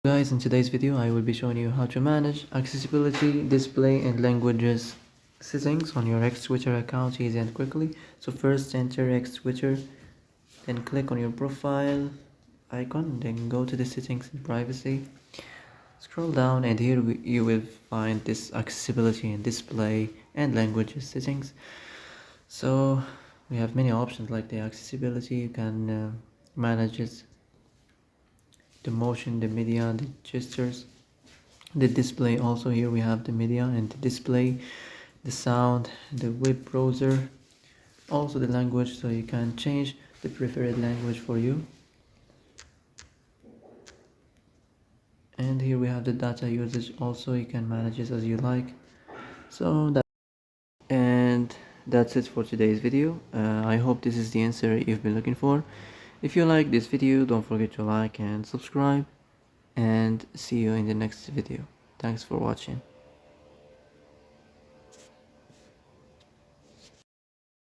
Guys, in today's video I will be showing you how to manage accessibility, display and languages settings on your X Twitter account easy and quickly. So first enter X Twitter, then click on your profile icon, then go to the settings and privacy, scroll down, and here you will find this accessibility and display and languages settings. So we have many options like the accessibility. You can manage it, the motion, the media, the gestures, the display. Also here we have the media and the display, the sound, the web browser, also the language, so you can change the preferred language for you. And here we have the data usage, also you can manage it as you like. And that's it for today's video. I hope this is the answer you've been looking for. If you like this video, don't forget to like and subscribe, and see you in the next video. Thanks for watching.